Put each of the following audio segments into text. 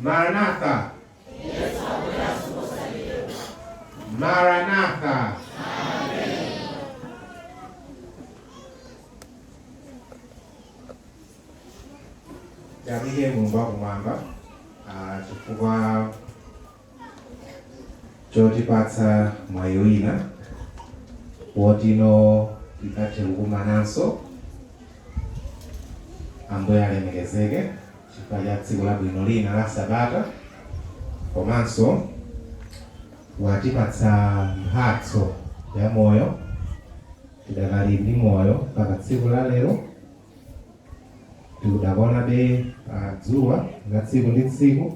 Maranatha. Maranatha. Jabiye Mulungu wakumwamba chifukwa chotipatsa mwayi wina wotino tikathe kukumananso. Ambuye alemekezeke chifukwa cha tsiku labwino lina la Sabata, komanso watipatsa mphatso ya moyo. Tidakali ndi moyo mpaka tsiku la lero. Tikudakonabe dzuwa la tsiku ndi tsiku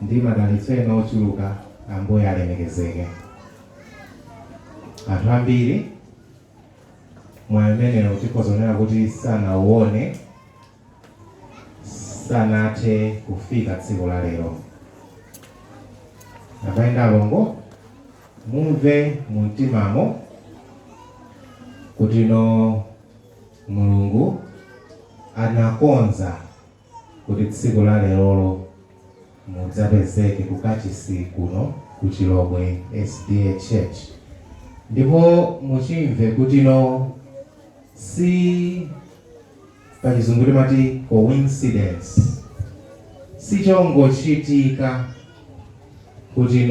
ndi madalitso ena ochuluka. Ambuye alemekezeke. Anthu ambiri mwayi umenewo tikhozonera kuti sanauone, sanathe kufika tsiku la lero. Abale alongo, mumve mumtimamo kuti Mulungu anakonza kuti tsiku la lerolo mudzapezeke kukachisi kuno ku Chilobwe SDA Church. Ndipo muchimve kuti si pachizungu timati coincidence, si chongochitika kuti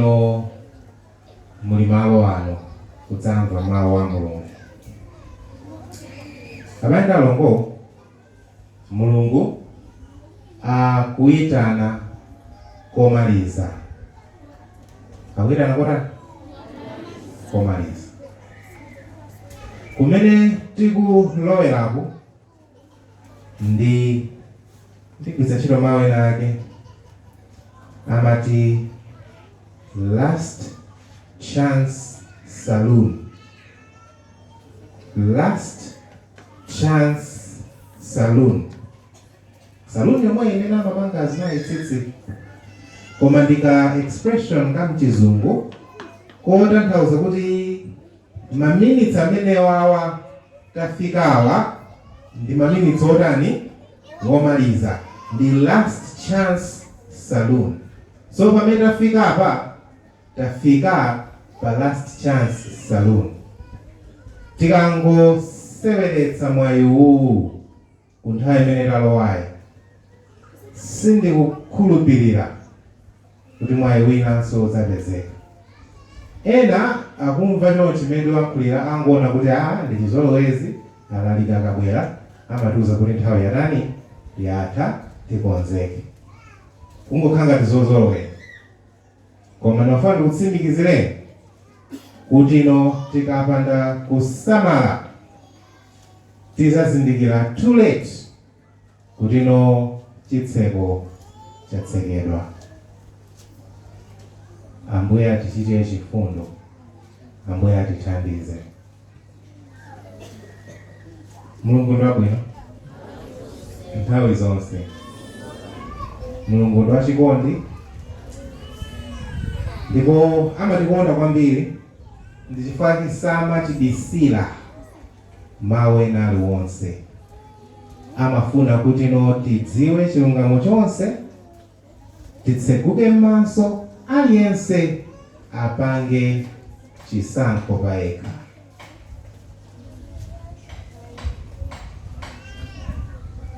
muli malo ano kudzamva mawu a Mulungu. Abale alongo, Mulungu akuyitana komaliza. Akuyitana kota komaliza. Kumene tikulowerapo ndi kugwiritsa ntchito mawu ena ake amati last chance saloon. Last chance saloon. Saloon yomwe inena mapanga zinayi tsitsi. Koma ndika expression kamchizungu kotanthauza kuti maminutes amene wawa tafikawa ndi maminutes otani womaliza, ndi last chance saloon. So pamene tafika apa, tafika pa last chance saloon. Tikangoseweretsa mwayi uwu kunthawi imene talowayi, sindikukhulupirira kuti mwayi winanso udzapezeka. Ena akumva chonchi chimene ndilankhulira angoona kuti ndi chizolowezi, alalika akabwera amatiuza kuti nthawi yatani yatha, tikonzeke. Kungokhala tizozolowera. Koma ndofuna ndikutsimikizire kuti tikapanda kusamala tizazindikira too late kuti chitseko chatsekedwa. Ambuye atichitire chifundo. Ambuye atithandize. Mulungu ndi wabwino nthawi zonse. Mulungu ndi wachikondi ndipo amatikonda kwambiri, ndi chifukwa samatibisira mawu ena aliwonse. Amafuna kuti tidziwe chilungamo chonse, titseguke m'maso, aliyense apange chisankho payekha.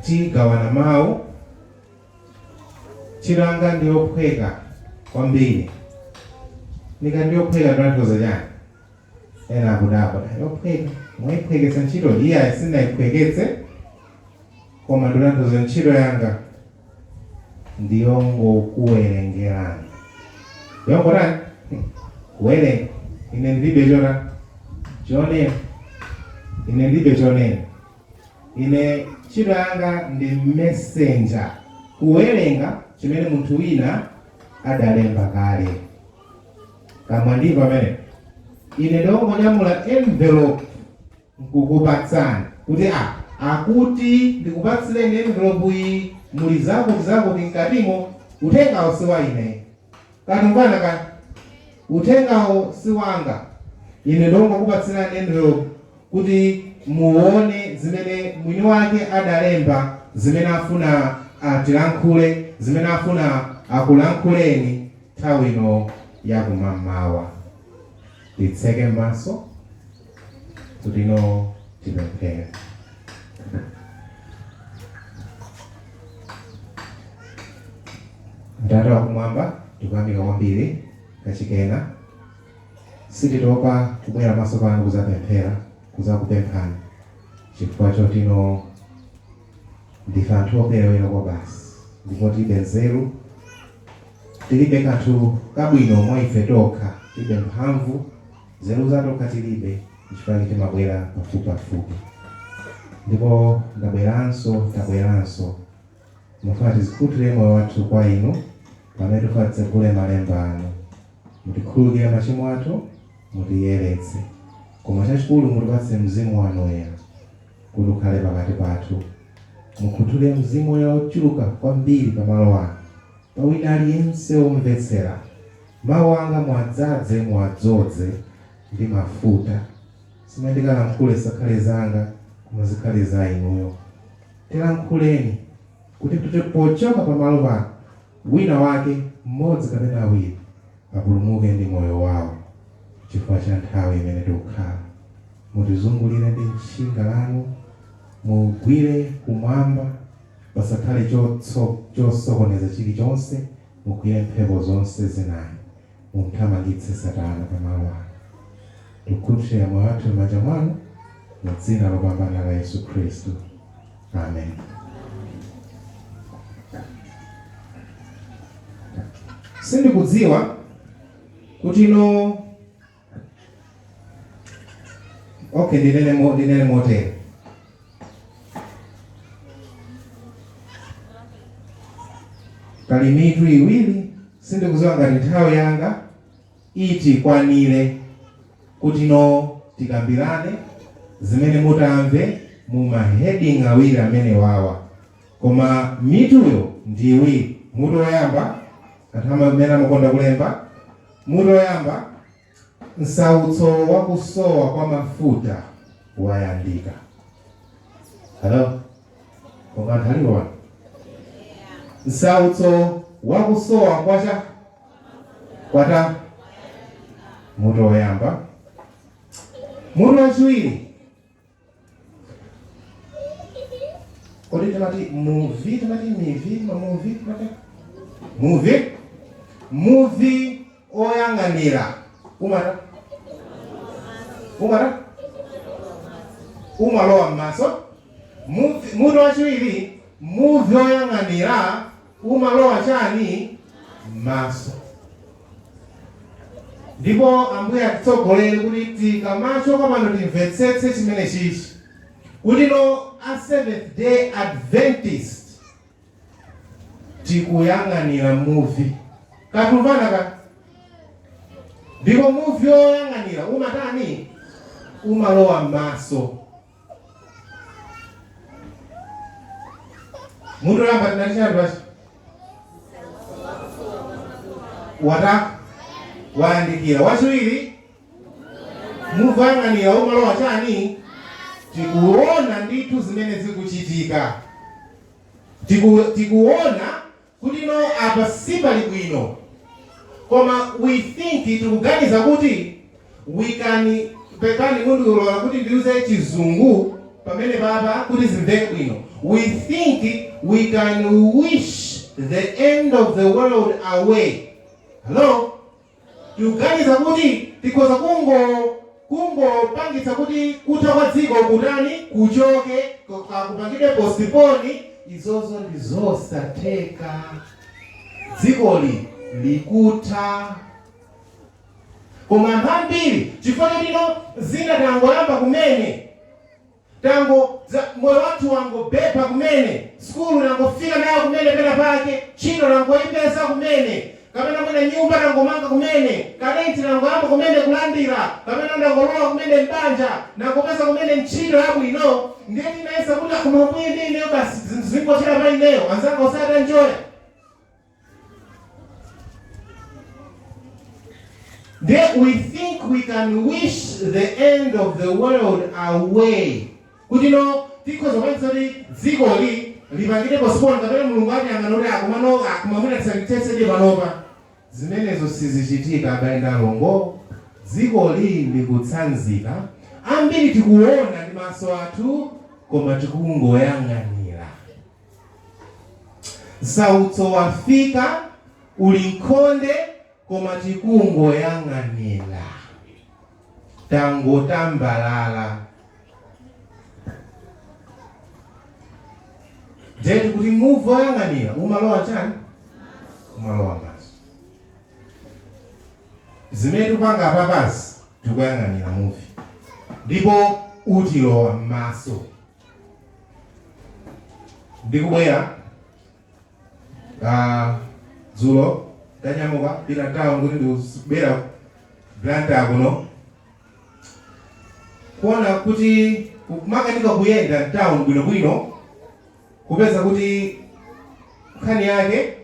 Tigawana mawu, chilanga ndiyophweka kwambiri. Ndikandiyophweka ndinathoza chani? Ena akudabwa, yophweka mwayiphweketsa ntchito iya sindinayiphweketse, koma ndinathoza ntchito yanga ndiyongokuwerengerani. Yongotani? Kuwerenga. Ine ndilibe chonena. Ine ndilibe chonena. Ine ntchito yanga ndi messenger. Kuwerenga chimene munthu wina adalemba kale. Kama ndi pamene ine ndongonyamula envelope nkukupatsani kuti akuti ndikupatsireni envelope iyi muli zako tinkatimo, uthengawo si wa ine. Katumvana kani? Uthengawo si wanga. Ine ndongokupatsirani envelope kuti muone zimene mwini wake adalemba, zimene afuna atilankhule zimene afuna akulankhuleni nthawi ino yakumamawa. Titseke maso kuti ino tipemphere. Atate wakumwamba, tikuyamika kwambiri kachikena sititopa kubwera maso pano kuzapemphera kuzakupemphani chifukwa choti ino ndife anthu operewera kwa basi ndipo tilibe nzeru, tilibe kanthu kabwino mwa ife tokha, tilibe mphamvu, nzeru zatokha tilibe, chifukwa timabwera pafupi. Ndipo tabweranso mufuna tizikhutire moyo wathu kwa inu pamene tifuna titsegule malemba anu. Mutikhululukire machimo athu, mutiyeretse, koma chachikulu mutipatse mzimu wanu woyera kuti ukhale pakati pathu. Mukhuthule mzimu woyera ochuluka kwambiri pamalo ano, pa wina aliyense womvetsera. Mawu anga mwadzaze mwadzoze ndi mafuta, simene ndikalankhule sakhale zanga koma zikhale za inuyo. Tilankhuleni kuti pochoka pamalo pano wina wake mmodzi kapena awiri apulumuke ndi moyo wawo chifukwa cha nthawi imene tikukhala. Mutizungulire ndi tchinga lanu, mugwire kumwamba, pasakhale chosokoneza chilichonse, mugwire mphepo zonse zinayi, mumthamangitse Satana pamalo ano. Tikukhutira moyo wathu m'manja mwanu, mu dzina lopambana la Yesu Khristu. Amen. Sindikudziwa kuti ino ndinene motere. Pali mitu iwiri, sindikudziwa ngati nthawi yanga iti kwanire kuti ino tikambirane zimene mutamve mu maheading awiri amene wawa. Koma mituyo ndi iwiri. Mutu woyamba, anthu amene amakonda kulemba, mutu woyamba, Msautso wakusowa kwa mafuta wayandika. Hello? Konga ntaliwa? Msautso wakusowa kwata mutu woyamba. Mutu wachiwiri, kodi timati movie oyang'anira. Umalowa m'maso. Mutu wachiwiri, movie oyang'anira, umalowa chani m'maso. Ndipo Ambuye atitsogolere kuti tikamachoka pano timvetsetse chimene chichi. Kuti no a Seventh Day Adventist tikuyang'anira movie. Katumvana ka? Ndipo movie oyang'anira umatani? Umalowa m'maso. Mutu yamba tinachatu wachi? Wayandikira. Wachiwiri, movie oyang'anira umalowa chani? Tikuona nditu zimene zikuchitika. Tikuona kuti no apa sipali bwino. Koma we think tikuganiza kuti we can pekani mundu ulola kuti ndiuze chizungu pamene baba kuti zimveke bwino. We think we can wish the end of the world away. Hello? Tikuganiza kuti tikoza pangitsa kuti kutha kwa dziko kutani kuchoke kupangidwe postpone. Izozo ndizosatheka. Dzikoli likutha. Koma mbiri chifukwa chino zina tangoyamba kumene. Moyo wathu wangobepa kumene. Skulu nangofika nayo kumene pena pake. Chino nangoipeza kumene. Kapena mwene nyumba nangomanga kumene. Kadenti nangoyamba kumene kulandira. Kapena nangolowa kumene mbanja. Nangopeza kumene ntchito yabwino. Ndiye tinaisa kuti kumambuye ndineyo basi zingochera pa ineyo. Anzanga osata njoya. Then we think we can wish the end of the world away. Kuti no tikoza kwenzori dzikoli libangire postpone kapena mulungu anyang'anira akomano akumamuna tisalitese panopa. Zimenezo sizichitika abayenda longo. Dziko lili kutsanzika. Ambiri tikuona ndi maso athu koma tikungoyang'anira. Msautso wafika uli nkhonde koma tikungoyang'anira. Tangotambalala. Jetu kuti move oyang'anira umalowa chani? Umalowa maso. Zimene tupanga papasi tikuyang'anira move. Ndipo utilowa maso. Ndikubwera dzulo tanyamuka pita town kuti ndikubwera Blanta kuno. Kuona kuti kumakanika kuyenda town bwinobwino kupeza kuti nkhani yake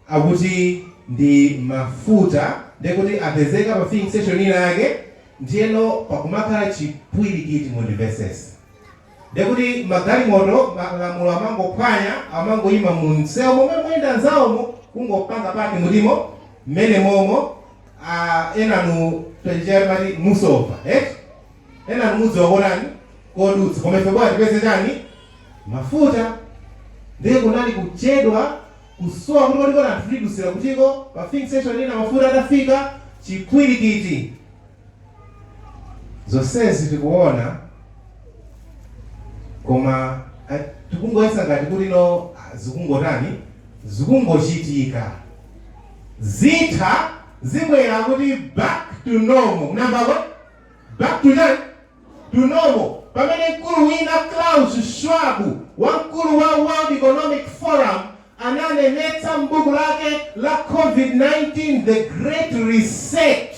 akuti ndi Mafuta ndekuti apezeka pa filling station yake ndiyeno pakumakhala chipwirikiti mu devices. Ndekuti magalimoto malamulo amangophwanya amangoyima mu msewu momwe mwenda nzawomo kungopanga pake mulimo mmene momo enanu penjermani musopa enanu mudziwakonani kodutsa koma ife bwana tipeze chani Mafuta. Ndiye kunali kuchedwa kusowa kuti kodi kona atulidusira kutiko pa filling station ina Mafuta atafika chipwirikiti. Zonsezi tikuona koma tikungoyesa ngati kuti no zikungotani zikungochitika. Zitha zibwera kuti back to normal. Nambako back to normal. Pamene mkulu wina Klaus Schwab wamkulu wa World Economic Forum ananenetsa m'buku lake la COVID-19 the Great Reset.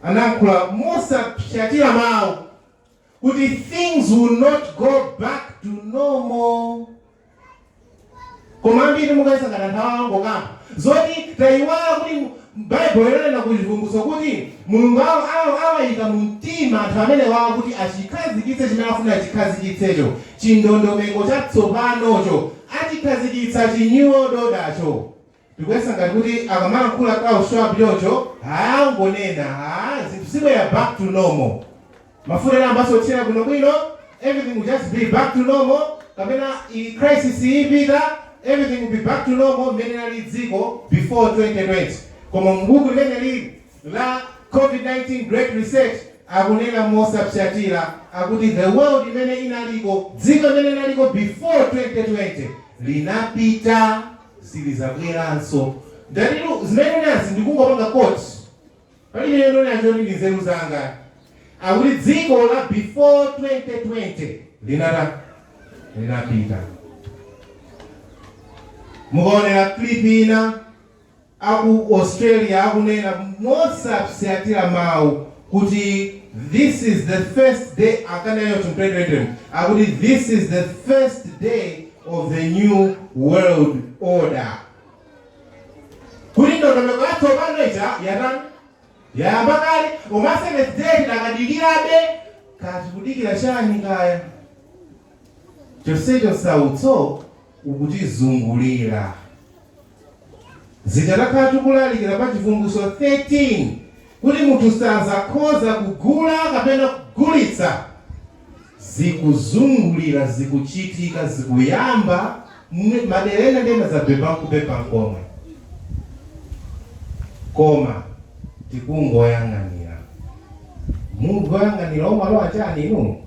Anankula mosapshatira mawu kuti things will not go back to normal. Koma mbiri mukayesa ngati anthu awango kamba zoti tayiwala kuti Bible inanena kuchivumbutso kuti mulungu awayika mu mtima anthu amene wawo kuti achikhazikitse chimene afuna achikhazikitsecho. Chindondomeko chatsopanocho achikhazikitsa chi-new order-cho. Tikuyesa ngati kuti akamalankhula Klaus Schwab yoncho ayangonena zinthu zibwera back to normal. Mafuta ambaso tchera bwinobwino everything will just be back to normal. Kapena crisis ipita everything will be back to normal mmene nali dziko before 2020. Koma m'buku limene lili la COVID-19 Great Reset akunena mosapshatira akuti the world imene inaliko dziko imene inaliko before 2020 linapita silizabweranso. Ndalilu zimene nansi ndikungopanga quote pali lero nacho ndi nzeru zanga akuti dziko la before 2020 linapita. Mukaonera clip ina aku Australia akunena mosapshatira mawu kuti this is the first day akanayo tumprendere akuti this is the first day of the new world order. Kuti ndondomeko yatsopano ija yatani yayamba kale koma 7th day takadikirabe kati kudikira chani kaya chonsecho Msautso ukutizungulira. Zitakhala tikulalikira pa chivumbutso 13 kuti munthu sazakhoza kugula kapena kugulitsa. Zikuzungulira zikuchitika zikuyamba maderena ndema za bepa komwe. Koma tikungoyang'anira. Mungu goyang'anira umalowa chani inu?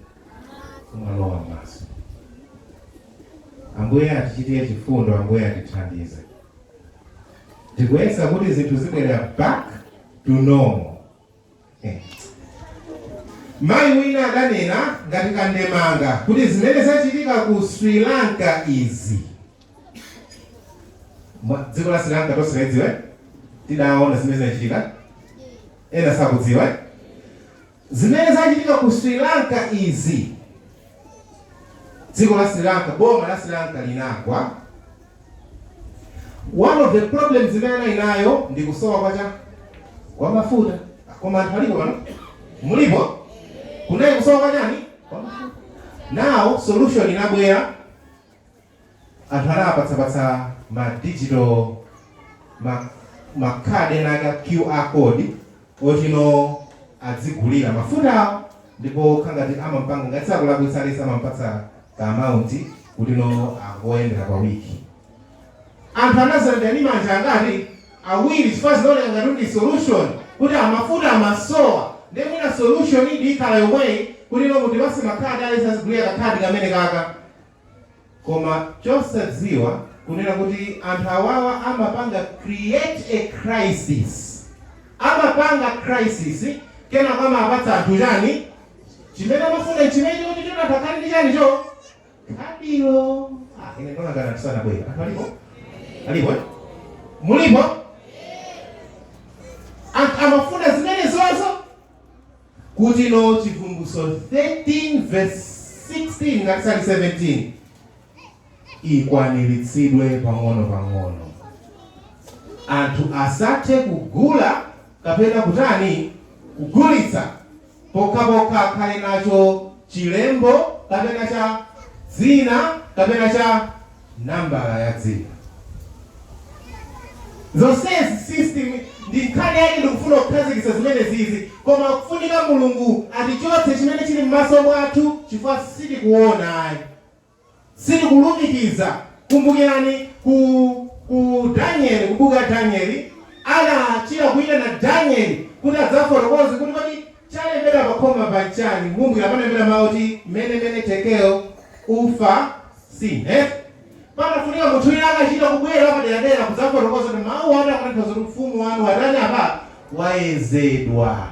Umalowa maso. Ambuye atichitire chifundo, Ambuye atithandize. Tikuyesa kuti zinthu zibwera back to normal. Mayi wina adanena ngati kandemanga kuti zimene zachitika ku Sri Lanka izi. Dziko la Sri Lanka tosiradziwe? Tidaona zimene zachitika? Ena sakudziwa? Zimene zachitika ku Sri Lanka izi. Dziko la Sri Lanka, boma la Sri Lanka linagwa. One of the problems zimene inayo ndi kusowa kwa mafuta. Koma anthu alipo pano? Mulipo? Kunayi kusowa kwa chani? Kwa mafuta. Now solution inabwera anthu anapatsa ma digital ma card enaga QR code otino adzigulira mafuta ndipo khangati amampanga ngati sakulakwitsa lesa amampatsa ka amount kuti no agoyendera pa wiki. Anthu anazalira ni manja angati awiri chifukwa zinaoneka ngati ndi solution kuti amafuta amasowa ndi mwina solution idi ikhala yomwe kuti no munthu wase makhadi alesa azigulira kakhadi kamene kaka. Koma chosadziwa kunena kuti anthu awawa amapanga create a crisis. Amapanga crisis kena kama apatsa anthu chani chimene amafuna chimene kuti chonatakali ndi chani cho kadilo. Ine kona kana tsana bwera anthu alipo alipo mulipo amafuna zimene zozo kuti no Chivumbulutso 13 verse 16 ngati 17 ikwaniritsidwe pang'ono. Anthu asathe kugula kapena kutani kugulitsa pokhapokha akhale nacho chilembo kapena cha dzina kapena cha nambala ya dzina. Zonsezi system ndi nkhani yake ndikufuna kukhazikitsa zimene zizi, koma kufunika Mulungu atichotse chimene chili m'maso mwathu chifukwa sitikuona ayi. Sitikulumikiza. Kumbukirani ku Daniel, kubuka Daniel anachira kuita na Daniel kuti adzafotokoze kuti kodi chalembera pakhoma panchani Mulungu amanembera mauti mene tekeo ufa sine. Panafunika munthu wina akachita kubwera paderadera kudzafotokoza kuti mawu anu akutanthauza kuti mfumu wanu watani apa wayezedwa.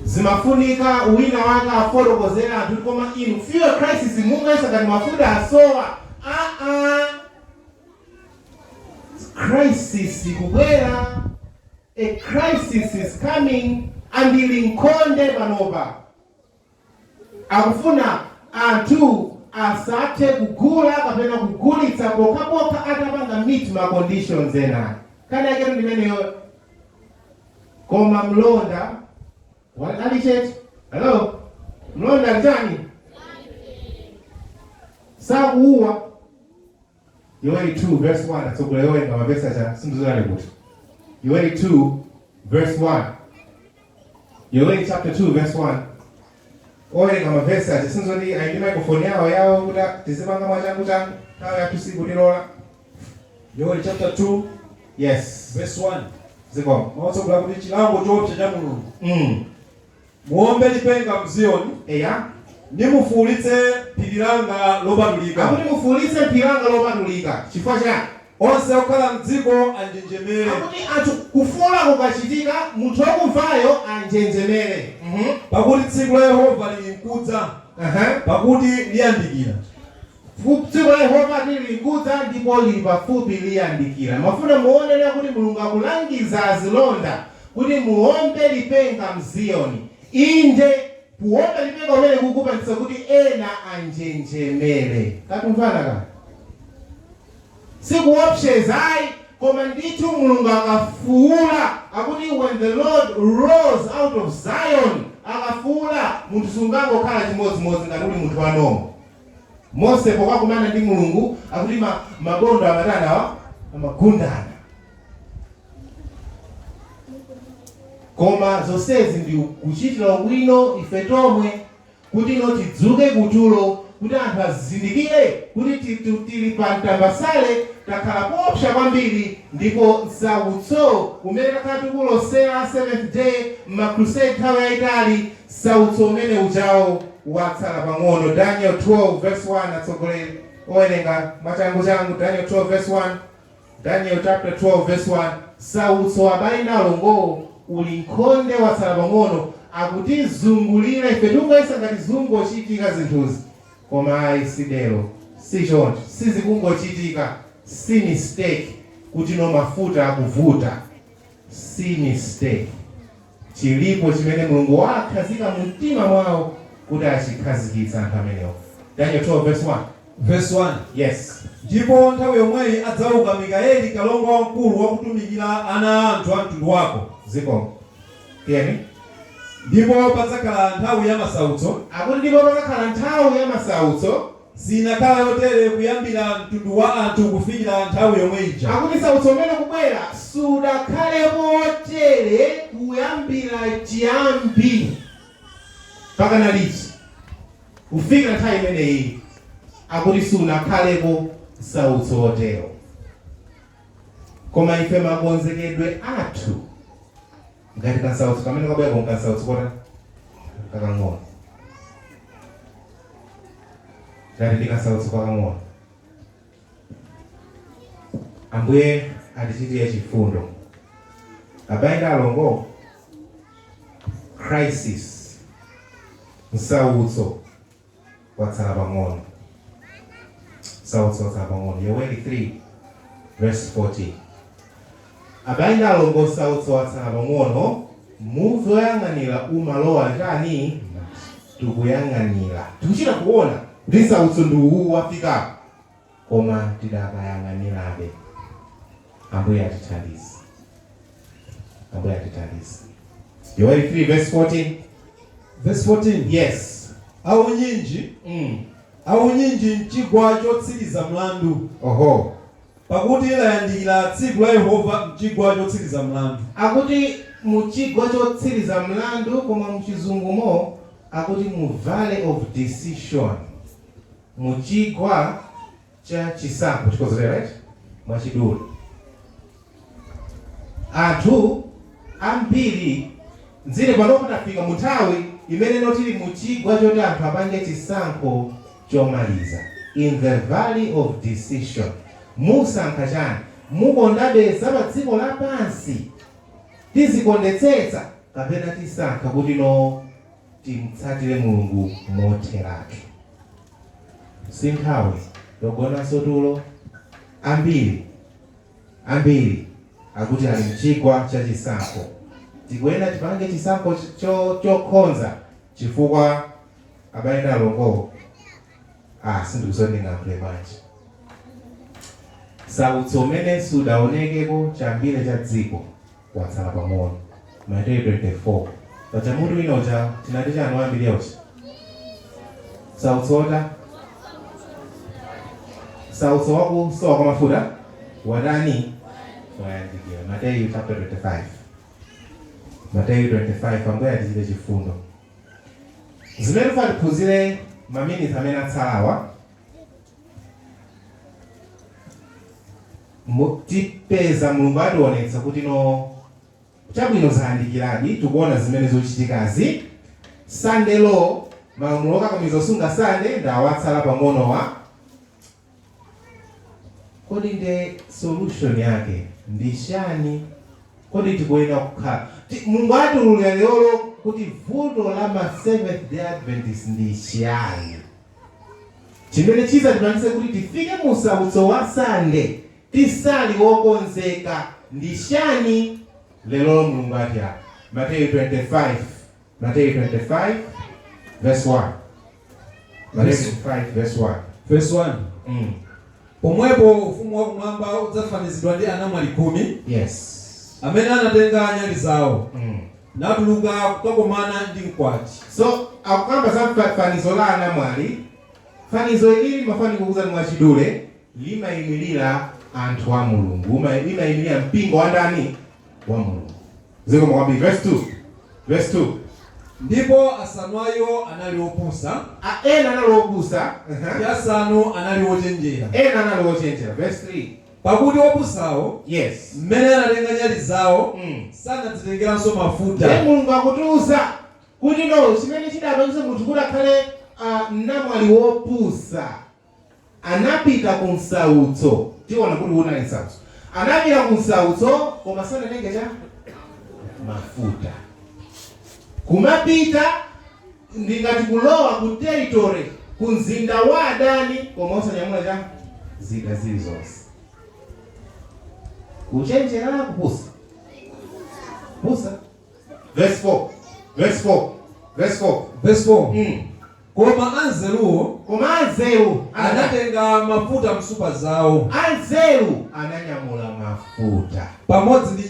Zimafunika wina wake afotokozera anthu koma inu fear crisis mungayesa ngati mafuta asowa. Crisis kubwera. A crisis is coming and ilinkonde panopa. Akufuna anthu asathe kugula kapena kugulitsa pokhapokha atapanga meet ma conditions ena. Kana yake ndimeneyo koma mlonda ali church. Hello. Mlonda njani? Sakuwa. Yoeli 2 verse 1 atsogolewe ngama verse acha simzulale kuti. Yoeli 2 verse 1. Yoeli chapter 2 verse 1. Oye ngama verse acha sinzoli ayini microphone yawo kuda tizipanga mwachangu changu tawo yatusiku tilola. Yoeli chapter 2 yes verse 1. Ziko. Mawatsogola kuti chilango chopsa cha Mulungu. Muombe lipenga mziyoni. Eya. Nimufuulitse phiri langa lopatulika. Akuti mufuulitse phiri langa lopatulika. Chifukwa chani? Onse okhala m'dziko anjenjemere. Akuti anthu kufuula kukachitika munthu wokumvayo anjenjemere. Pakuti tsiku la Yehova lili mkudza. Pakuti liyandikira. Tsiku la Yehova lili mkudza ndipo lili pafupi liyandikira. Mafuna muonere kuti Mulungu akulangiza azilonda kuti muombe lipenga mziyoni. Inde kuomba lipenga umene kukupangitsa kuti ena anjenjemere. Katumvana ka? Sikuopseza ayi koma ndithu Mulungu akafuula akuti when the Lord rose out of Zion akafuula munthu sungangokhala chimodzimodzi ngati uli munthu wanomo. Mose pokakumana ndi Mulungu akuti mabondo amatanawa amagundana. Koma zonsezi ndi kuchitira bwino ife tomwe kuti no tidzuke kutulo kuti anthu azindikire kuti tili pa mtambasale takhala popsa kwambiri ndipo Msautso umene takhala tikulosera 7th day m'makrusade nthawi yayitali Msautso umene ujawo watsala pang'ono. Daniel 12 verse 1 atsogoleri owerenga machangu changu. Daniel 12 verse 1. Daniel chapter 12 verse 1. Msautso abali nalongo uli nkhonde watsala pang'ono akuti zungulira ife tungayesa ngati zungochitika zinthuzi koma ayi sidero sichoncho sizikungochitika si mistake kuti no mafuta akuvuta si mistake. Chilipo chimene Mulungu wakhazika mu mtima mwawo kuti achikhazikitsa anthu amenewo. Daniel 12 verse 1. Verse 1. Yes. Ndipo nthawi yomweyi adzauka Mikaeli kalonga wamkulu wakutumikira ana anthu a mtundu wako. Ziko. Tieni. Ndipo padzakhala nthawi ya masautso. Akuti ndipo padzakhala nthawi ya masautso. sinakhala yotere kuyambira mtundu wa anthu kufikira nthawi yomwe ija. Akuti Msautso umene kubwera sudakhale motere kuyambira chiyambi mpaka naliti kufikira nthawi imeneyi. Akuti sunakhalepo Msautso wotero. Koma ife makonzekedwe athu ngati Msautso kamene kabwera konka Msautso kota kakang'ono. Ngati ndi Msautso kakang'ono. Ambuye atichitire chifundo. Abale alongo, crisis, Msautso watsala pang'ono. Msautso watsala pang'ono. Yoweri 3 verse 14. Abale alongo, Msautso watsala pang'ono, muvi oyang'anira umalowa chani tikuyang'anira. Tikuchita kuona kuti Msautso ndi uwu wafika, koma tidakayang'anirabe. Ambuye atithandize. Ambuye atithandize. Yoweri 3 verse 14. Verse 14. Yes. Awu nyinji mchigwa chotsiriza mlandu. Oho. Pakuti ilayandikira tsiku la Yehova mchigwa chotsiriza mlandu. Akuti muchigwa chotsiriza mlandu, koma muchizungumo akuti mu valley of decision. Muchigwa cha chisankho, chikozere right? Mwachidule. Anthu ambiri nzire panopatafika muthawi imene notili muchigwa choti anthu apange chisankho chomaliza. In the valley of decision. Musankha chani? Mukondabe za pa dziko lapansi tizikondetsetsa kapena tisankha kuti no timtsatire Mulungu motheratu. Sinthawi yogonanso tulo ambiri akuti ali mchigwa cha chisankho. Tikuyenda tipange chisankho chokhonza chifukwa abale alongo sindikusondenga manje. Msautso umene sudaonekeko chambire cha dziko watsala pang'ono. Mateyu 24. Pacha mutu inocha tinati chanu wambiri yochi. Msautso wakusowa kwa mafuta wadani wayandikira. Mateyu chapter 25. Mateyu 25 Ambuye atichitire chifundo. Zimene tiphunzire maminitsi amene atsalawa. Tipeza Mulungu ationetsa kuti no chabwino zayandikiradi, tikuona zimene zochitikazi. Sunday law, malamulo okakamiza osunga Sunday ndawatsala pang'onowa. Kodi nde solution yake ndi chani? Kodi tikuyenera kukhala Mulungu atiululira lero kuti vuto la ma Seventh Day Adventist ndi chani? Chimene chizatipangitse kuti tifike mu Msautso wa Sunday tisali wokonzeka ndi chani? Lero Mulungu ati Mateyu 25 verse 1. Mateyu 25 verse 1. Verse 1. Pomwepo ufumu wa kumwamba udzafanizidwa ndi anamwali 10. Yes. Amene anatenga nyali zawo. Natuluka kukakomana ndi mkwati. So akukamba za fanizo la anamwali. Fanizo ili mafanizo kuza ni mwachidule limayimirira anthu a Mulungu. Limayimirira mpingo wa ndani wa Mulungu. Ziko mwakambi verse 2. Verse 2. Ndipo asanwayo anali opusa. Ena anali opusa. Yasanu anali ochenjera. Ena anali ochenjera. Verse 3. Pakuti opusawo, yes, mmene anatenga nyali zawo, sanadzitengeranso mafuta. Mulungu akutiuza kuti no chimene chidapangitsa munthu kuti akhale namwali wopusa. Anapita ku Msautso. Tiona kuti unali Msautso. Anapita ku Msautso koma sanatenge cha mafuta. Kumapita ndingati kulowa ku territory ku mzinda wa adani koma osanyamula cha zida zilizonse. Kuchenjera kupusa. Pusa. Verse 4. Verse 4. Verse 4. Verse 4. Koma anzeru anatenga mafuta msupa zawo. Anzeru ananyamula mafuta pamodzi ndi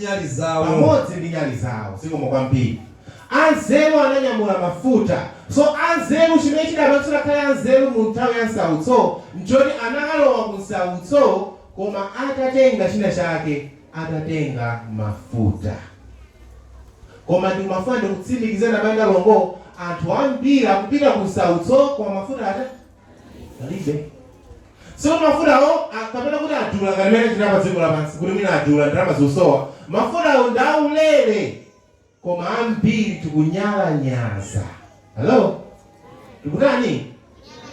nyali zawo. Siko mwakwambiri. Anzeru ananyamula mafuta. So anzeru chimene chidapatsa kaya anzeru mu nthawi ya Msautso nchoti analowa ku Msautso koma atatenga china chake, atatenga mafuta. Koma ndi mafuta ndi kutsimikizana banda longo anthu ambiri akupita ku Msautso koma mafuta alibe. So mafutawo akapita kuti adula kalimene chinapa dziko lapansi kuti mina adula ndalama zosowa. Mafutawo ndaulere koma ambiri tikunyala nyaza. Hello? Tukutani?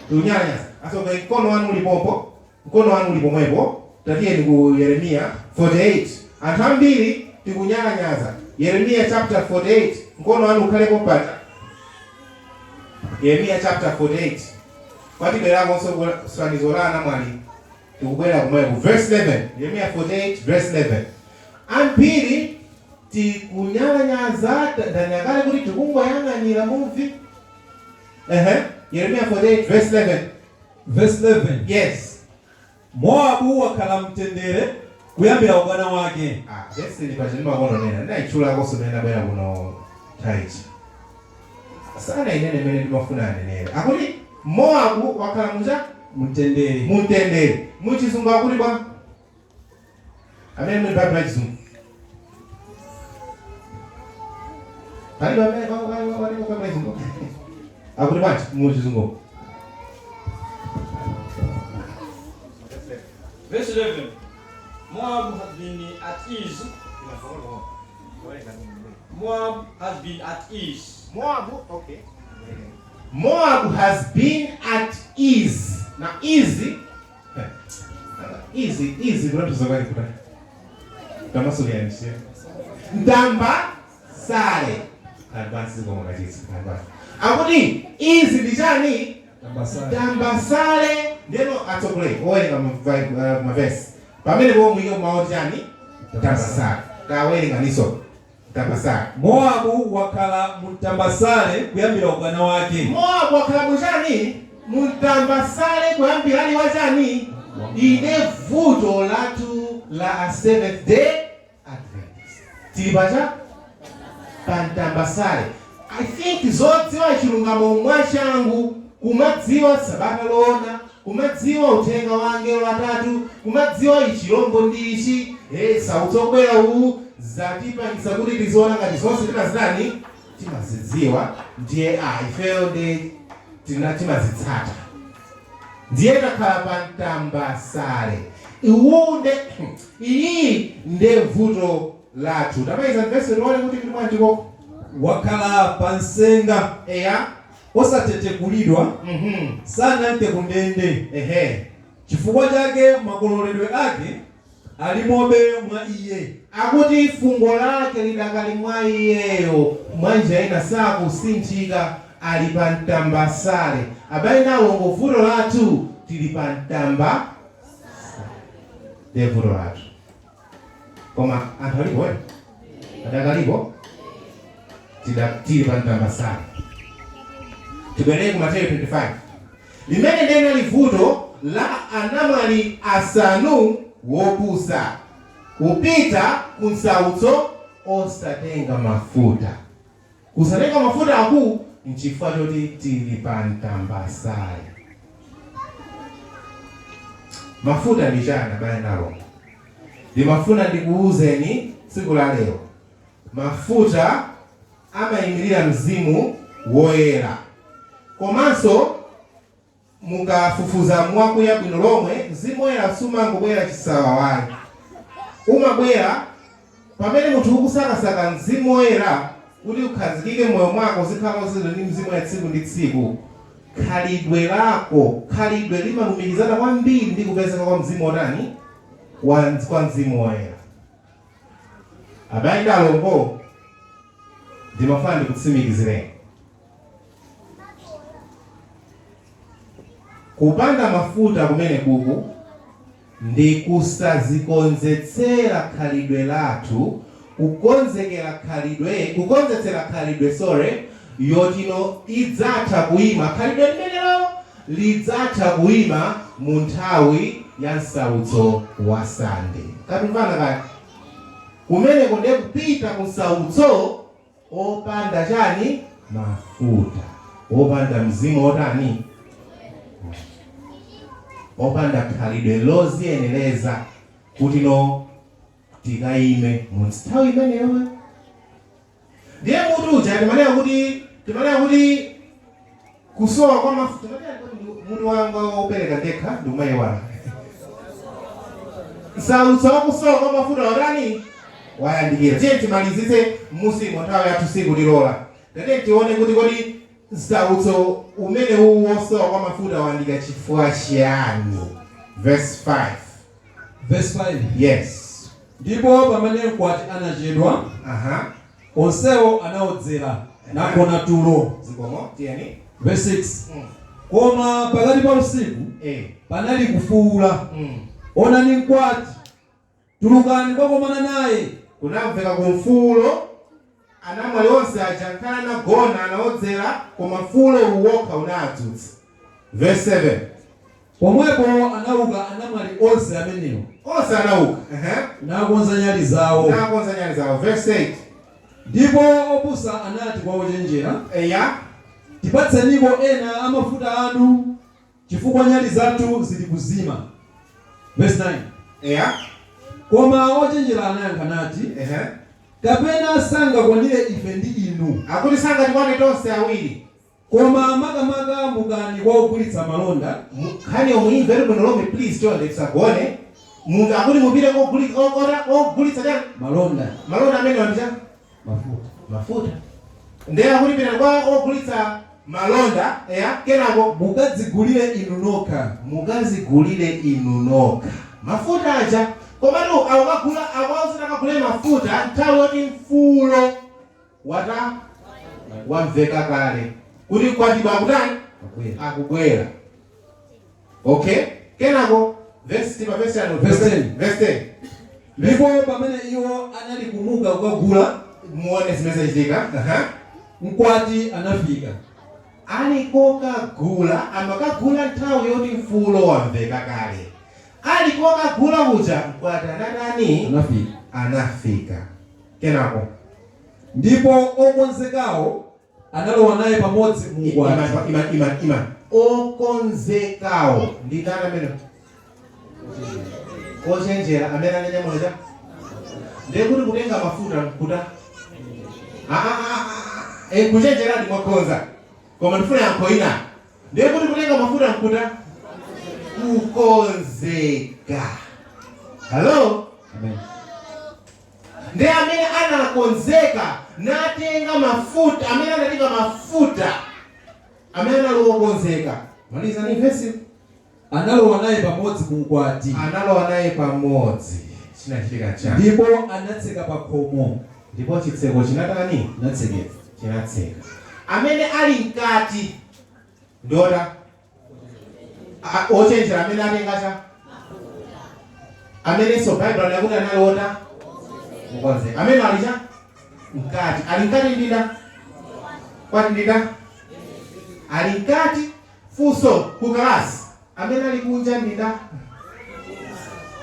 Tunyala nyaza. Asoka mkono wanu ulipopo, mkono wanu ulipomwepo. Tatieni ku Yeremia 48. Anthu ambiri tikunyala nyaza. Yeremia chapter 48. Mkono wanu ukhalepo pata. Yeremia chapter 48. Kwati belako nso swanizolana mwali. Tukubwera kumwepo. Verse 11. Yeremia 48 verse 11. Ambiri tikunyala nyaza danyakale kuti tikungwayang'anira movie. Yeremia 48 verse 11. Verse 11. Yes. Moabu wakhala mtendere kuyambira ubwana wake. Verse ni pachimba kono nena. Ndaichula koso nena bwera kuno taichi. Sana inene mene ndimafuna nena. Akuti Moabu wakhala mtendere. Mtendere. Muchizungu akuti bwa. Amene mwe Bible chizungu. Kali amene kwa chizungu. Akuti bwa muchizungu. Verse 11. Moab has been at ease. Moab has been at ease. Okay. Moab has been at ease. Now easy. Easy. Don't survive kuta. Kama sulianishia. Ndamba sare. Advance kwa mkatizi. Akuti easy dijani. Ndamba sare. Neno atokule. Owe nga mavesi. Pamene bo mwinga maoti jani. Ndamba sare. Kawe nga niso. Tambasale. Moabu wakala mutambasale kuyambira ubwana wake. Moabu wakala mujani mutambasale kuyambira ali wajani. Ine vuto latu la Seventh Day Adventist. Tilibaja pantambasale. I think zote wa chilungamo mwachangu kumadziwa sabata lona, kumadziwa utenga wange watatu, kumadziwa ichilombo ndichi, Msautso bwera huu zatipa ngisakuti tizoona ngati zonse timazidani timazidziwa ndiye ifeyo ndi timazitsata ndiye takhala pa ntambasale iwunde iyi nde vuto lathu tapaiza mvese tione kuti kuti mwanjiko wakhala pa nsenga osatetekulidwa sana nte kundende chifukwa chake makololedwe ake alimobe mwa iye. Akuti fungo lake lidakali mwa iyeyo mwanja ina saa kusinthika ali pa ntambasale. Abali nawo ngovuto lathu tili pa ntambasale. Vuto lathu. Koma anthu alipo adakalipo tili pa ntambasale. Tibwerere ku Mateyu 25. Limene nena livuto la anamwali asanu wopusa kupita ku Msautso osatenga mafuta. Kusatenga mafuta aku nchifukwa choti tili pa ntambasale. Mafuta ndi chani bale nalo. Ndimafuna ndikuuzeni tsiku la lero. Mafuta amayimirira mzimu woyera. Komanso mukafufuza mwakuya bwino lomwe mzimu woyera sumangobwera chisawawali. Umabwera pamene munthu ukusakasaka mzimu woyera kuti ukhazikike moyo mwako zikhala zili ndi mzimu ya tsiku ndi tsiku. Khalidwe limalumikizana kwambiri ndi kupezeka kwa mzimu wotani kwa mzimu woyera. Abale alongo ndimafuna ndikutsimikizireni. Kupanda mafuta kumene kuku ndi kusazikonzetsera khalidwe lathu, kukonzetsera khalidwe yotino idzatha kuima khalidwe limenelo lidzatha kuima mu nthawi ya Msautso wa Sande. Katumvana kaya kumene konde kupita ku Msautso opanda chani mafuta. opanda mzimu otani, opanda khalidwe loziyeneleza kuti no tikayime mu nthawi imeneyo. Ndiye mutu uja timanena kuti kusowa kwa mafuta mutu wanga opereka ndekha ndiumayiwala. Msautso wakusowa kwa mafuta otani wayandikira. Tiye timalizitse musimu nthawi yathu siku lilola. Tete tione kuti kodi msautso umene wosowa kwa mafuta wandika chifukwa chiyani. Verse 5. Verse 5. Yes. Ndipo pamene mkwati anachedwa, onsewo anaodzera nagona tulo. Zikomo tiyeni. Verse 6. Koma pakati pa usiku panali kufuula. Onani mkwati, tulukani kwakomana naye. Kunamveka kumfuulo, anamwali onse aja ankhala anagona anaodzera, koma mfuulo uwokha unadzutsa. Verse 7. Pomwepo anauka anamwali onse amenewo. Onse anauka. Nakonza nyali zawo. Verse 8. Ndipo opusa anati kwa ochenjera, tipatseniko ena amafuta anu, chifukwa nyali zathu zili kuzima. Verse 9. Koma ochenjera anayankha nati, kapena sangakwanire ife ndi inu. Akuti sangatikwane tonse awiri. Koma makamaka mukani kwa ogulitsa malonda. Khani omuyimve bwino lomwe please chonde tisagone. Mungu akuti mupite ogulitsa chani? Malonda. Malonda amene wandija? Mafuta. Ndiye akuti pita kwa ogulitsa malonda, kenako mukadzigulire inu nokha. Mukadzigulire inu nokha. Mafuta aja. Komatu akagule mafuta nthawi yoti mfuulo wamveka kale. Kuti kwatibwa kutani? Akubwera. Okay? Kenako verse 10. Ndipo pamene iwo anali kumuka kukagula, muone zimene zichitika. Mkwati anafika. Alikokagula, amakagula nthawi yoti mfuulo wamveka kale. Alikokagula uja mkwati anafika. Kenako ndipo okonzekawo analowa naye pamodzi mu mkwati. Iman. Okonzekawo nditana amene ochenjera amene ananyamula. Ndiye kuti kutenga mafuta mkuta. Kuchenjera ndi mwakonza. Koma ndifuna yankho ina. Ndiye kuti kutenga mafuta mkuta. Kukonzeka. Hello? Amen. Ndiye amene anakonzeka natenga mafuta, amene anatenga mafuta, amene analokonzeka. Maliza ni verse. Analowa naye pamodzi mu mkwati. Chinachitika chani. Ndipo anatseka pa khomo. Ndipo chitseko chinatani? Chinatseka. Amene ali mkati ndota ochenjera amene atenga cha. Amene so Bible yakuti analota mukonzeka. Amene ali cha mkati. Ali mkati ndida. Kwati ndida. Ali mkati fuso kukalasi. Amene ali kunja ndida.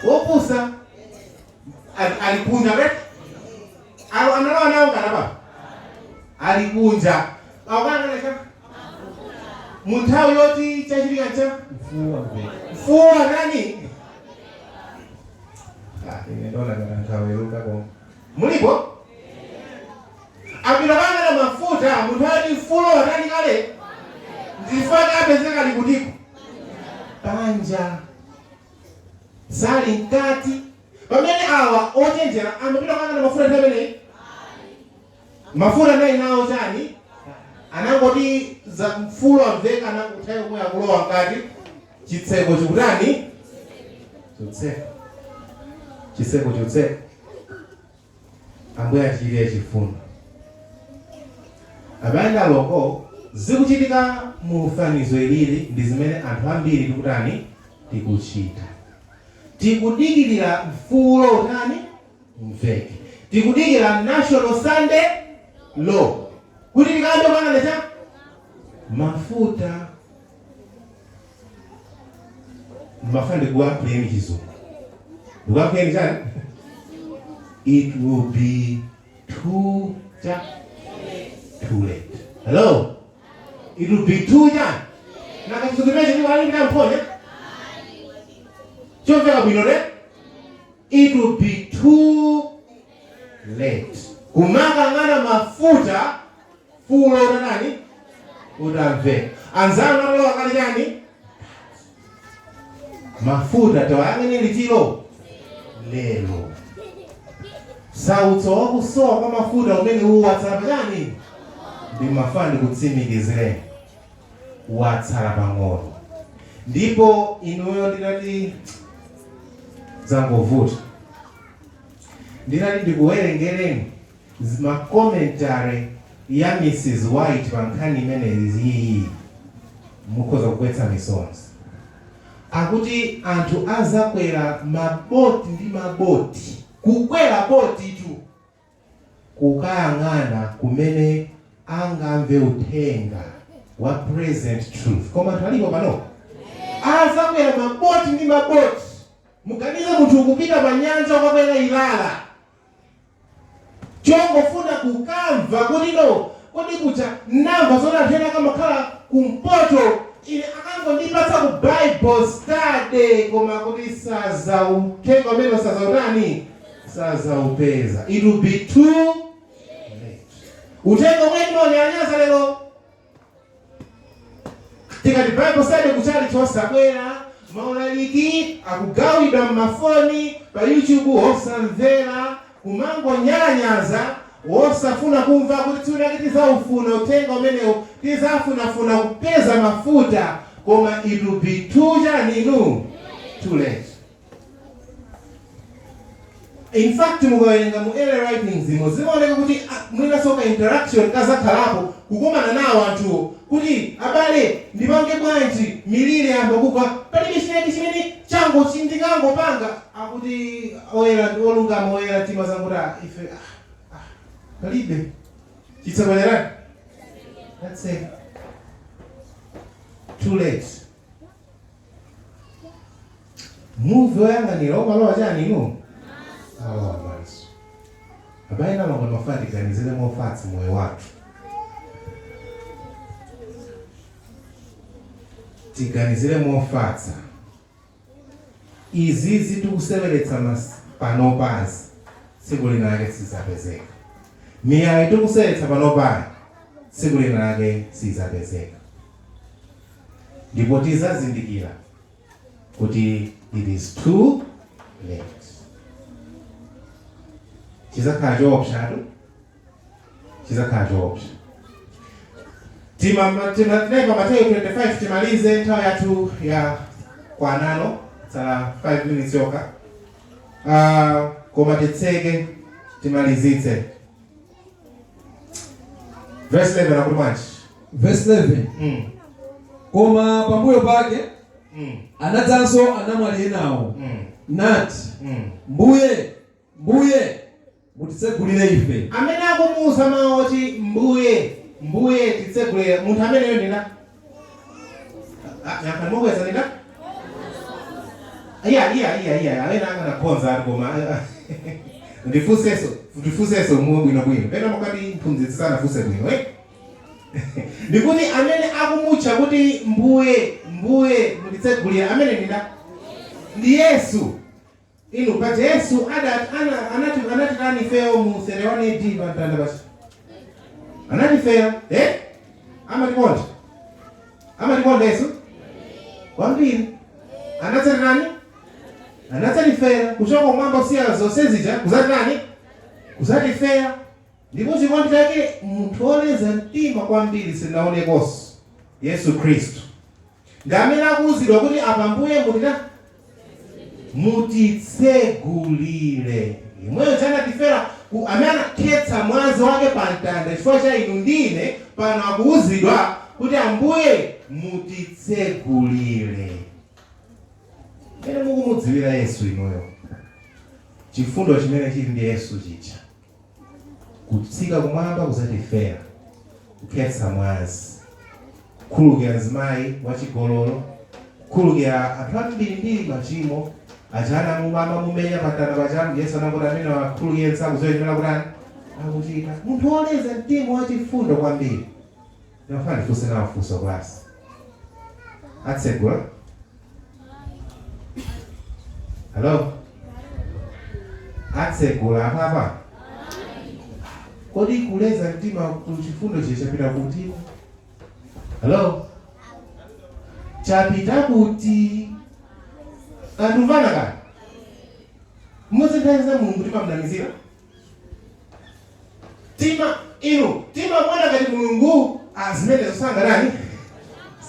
Opusa alikunja beti. Analowa nawo kanaba. Alikunja. Awanga cha. Munthawi yoti chachitika cha mfuwa nani? Ndona nthawi yoruka ko. Mulipo? Abirabanga na mafuta, munthawi mfulo watani kale. Ndifaka apezeka likutiko. Panja. Sali mkati. Pamene awa ochenjera amapita kanga na mafuta tabene. Mafuta nayi nawo chani? Anangoti za mfulo amveka anangothayo kumwe akulowa mkati. Chitseko chikutani? Chitseko. Ambuye achilire chifundo. Abanda loko zikuchitika mu fanizo ilili ndi zimene anthu ambiri tikutani tikuchita. Tikudikirira mfulo utani mveke. Tikudikirira National Sunday Law. Kuti tikambe pana lecha mafuta. Mafande kuwa pleni kizungu. Kuwa pleni chani? It will be too late. Hello? It will be too young. Na kachizokimeje ni wali na mponya. Chomveka binore. It will be too late. Kumaka ngana mafuta fulo na nani? Udave. Anzana na lo akali gani? Mafuta tawangani litilo lelo. Msautso wakusowa kwa mafuta umene huu watsala gani? Ndi mafani kutsimikizire watsala pang'ono. Ndipo inuyo ndinati zangovuta. Ndinati ndikuwerengereni ma commentary ya Mrs. White pankani imene izi mukhoza kukwetsa misonzi. Akuti anthu azakwera maboti ndi maboti. Kukwera boti tu. Kukayang'ana kumene angamve uthenga wa present truth. Koma talipo pano. Azakwera maboti ndi maboti. Muganize munthu kupita pa nyanja ukakwera Ilala. Chongo funa kukamva kuti no. Kodi kucha namba zona tena kama kala kumpoto. Ile akangondipatsa ku Bible study koma kuti saza uthenga umene saza utani. Saza upeza. It will be too late. Uthenga mwenu nyanyaza lero. Tika di Bible study kuchali chosa kwera. Maulaliki akugawidwa mafoni pa YouTube osamvera kumango nyanyaza osafuna kumva kuti tunakitiza ufuna utenga umeneo tizafuna kupeza mafuta koma it will be too late. In fact mugawenga mu early writings zimoneka kuti mwina soka interaction kaza kalapo kukomana nawo anthu kuti abale ndipange bwanji milire yamba kugwa pali chimene chango chindikango panga akuti oyera olungama oyera tima zanguta ife kalibe chitsabalera. That's it. Too late. Move oyang'anira umalowa chani ino. Manso. Abale na mango mafati ganizile mofati moyo watu. Tiganizile mofata. Izizi tukuseveletsa panopazi. Siguli nage sizapezeka. Miya tukuseveletsa panopazi. Siguli nage sizapezeka. Ndipo tizazindikira kuti it is too late. Chizakhajo option. Tineba Mathayo 25 timalize nthawi yathu ya kwa nano tsala 5 minutes yoka. Koma titseke timalizitse. Verse 11 akuti mwanji. Verse 11. Koma pambuyo pake anadzanso anamwali enawo. Nati mbuye mutitsegulire ife. Amene akumuwuza mawu oti mbuye titsegulire munthu amene ndina yakamogeza ndina iya awena anga nakhonza koma ndifuseso mwe bwino pena mukati mphunzitsana fuse bwino ndikuti amene akumutcha kuti mbuye mutitsegulire amene ndina ndi Yesu. Inu but Yesu anati nani feo mu serewani di batanda basi. Anati feo amatikonda Yesu wambiri anati nani anati feo kuchoka mwamba usia zose zija kuzati nani kuzati feo ndipo chikondi chake mutoleza mtima kwambiri sinaone koso Yesu Kristo ngamena kuuzidwa kuti apambuye mutitsegulire. Imweyo chana tifera amana ketsa mwazi wake pantanda chifukwa cha inu ndine pano akuuzidwa kuti ambuye mutitsegulire. Mene mukumudziwira Yesu inoyo. Chifundo chimene chili ndi Yesu chicha. Kutsika kumwamba kuzatifera. Kuketsa mwazi. Kukhululukira mzimayi wachigololo. Kukhululukira anthu ambiri machimo. Ajana mumama mumenya patana bajamu Yesu anangoti amene wakhululukira nsaku zoyenera kutani akuchita. Munthu oleza mtima wachifundo kwambiri. Ndafuna ndifunse nawo funso class. Atsegula. Hello? Atsegula hapa. Kodi kuleza mtima kuchifundo chechapita kuti? Hello? Chapita kuti? Anduvana ka? Mmozi ndaza Mulungu tima mnamizira? Tima mwana kati Mulungu azimene zosanga nani?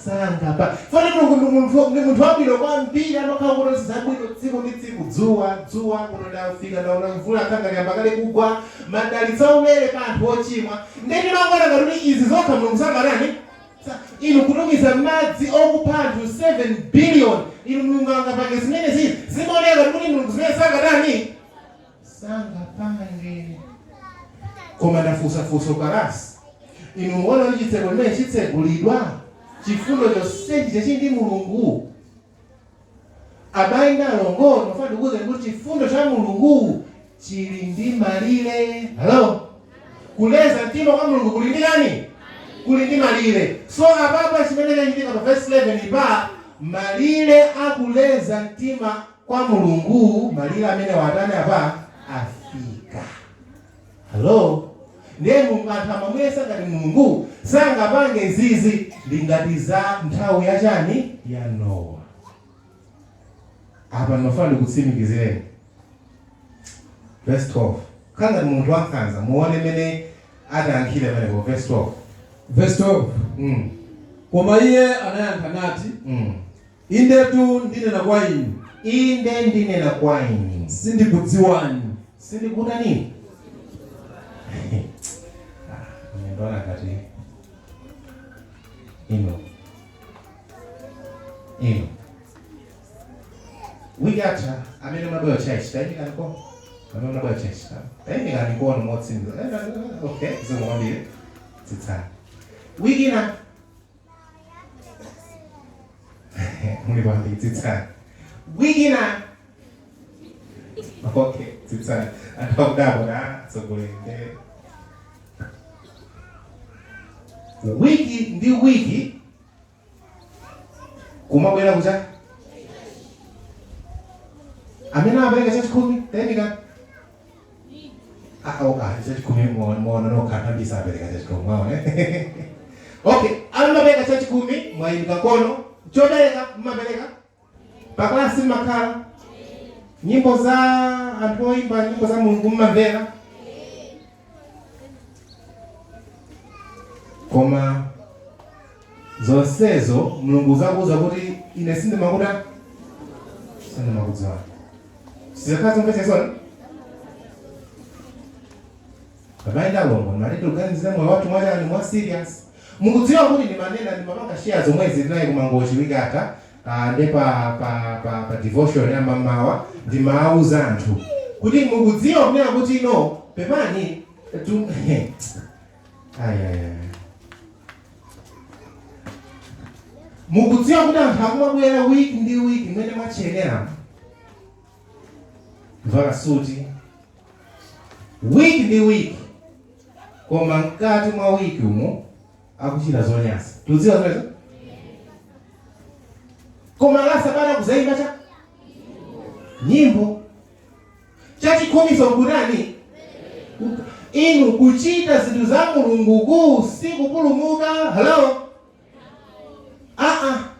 Sanga pa. Fone muntu wabwino kwa mpira nokhakuno zabwino tsiku ndi tsiku dzuwa kunoda kufika na mvula kanga yambakale kugwa madalitsa umere pa anthu ochimwa. Ndeni mangona ngati izi zokha Mulungu sanga nani? Inu kutumiza madzi okupha anthu 7 billion. Inu Mulungu angapange zimene zimaoneka kuti Mulungu zimene sanga nani? Sanga pange. Koma ndafunsa kalasi. Inu muona chitseko chimene chitsegulidwa. Chifundo chonsechi chachindi Mulungu. Abayi ndi alongo nofuna ndikuze kuti chifundo cha Mulungu chili ndi malire. Hello? Kuleza mtima kwa Mulungu kuli ndi nani? Kuli ndi malire. So apapa chimene chachitika pa verse 11 pa malire akuleza mtima kwa Mulungu, malire amene watani apa afika. Hello? Ndiye Mulungu athamamwesa ngati Mulungu sangapange zizi lingati za nthawi ya chani ya Nowa. Apa ndinofuna ndikutsimikizireni. Verse 12. Kanga ni muntu wankhanza muone mene atankhile pale kwa verse 12. Verse 12. Koma iye anayankha nati, Indetu ndinena kwa inu. Inde ndinena kwa inu. Sindikudziwani. Sindikuda nini? Ndona kati ino we got amene mabwe church tani kaniko amene mabwe church tani kaniko no motsinzo okay zimwambie tsitsa wigina mulibambi tsitsa wigina okay tsitsa atawudabo na tsogolende wiki ndi wiki kumabwera kucha amene apereka chachikumi tayendika chachikumi mwono nokha kabisa apereka chachikumi mwaone okay amapereka chachikumi mwayimika kono chobereka mmapereka paklasi makhala nyimbo za anthu oyimba nyimbo za Mulungu mmamvera. Koma zonsezo Mulungu zakuza kuti ine sindimakuda sindimakudziwa. Sizakazi mpese zona. Abayi ndalongo malito organize mwa watu mwaja ni mwa serious. Mukudziwa kuti ni manena ni mapanga shares omwezi naye kumangochi wigata pa devotion ya mamawa ndi mauza anthu. Kuti mukudziwa kunena kuti no pepani tu mukudziwa kuti anthu akumabwera wiki ndi wiki mmene mwachenera vala suti wiki ndi wiki koma mkati mwa wiki umo akuchita zonyasa. Tudziwa zonezo? Koma lasa baada kuzaimba cha nyimbo chachikumi sokudani inu kuchita zinthu za Mulungu sikupulumuka. Hello?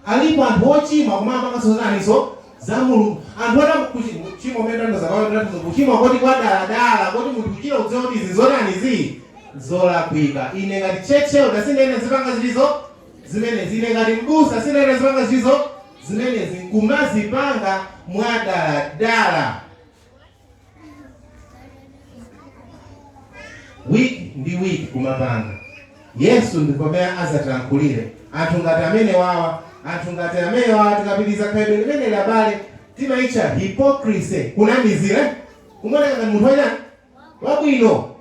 Alipo anthu ochimwa kumamba kasozaniso za Mulungu. Anthu ana kuchimwa menda ndo zakawala kuchimwa koti kwa daladala koti munthu kuchira udziwa kuti izi zonani zolakwika. Ine ngati cheche udasindene zipanga zilizo zimene zine ngati mbusa sindene zipanga zilizo zimene zinkumazipanga mwa daladala. Wiki ndi wiki kumapanga. Yesu ndikomea azatrankulire. Anthu ngati amene wawa tikapitiza khaibwe limene labale timaicha hypocrisy kunamizire kumwoneka ngati munthu wanyani wabwino.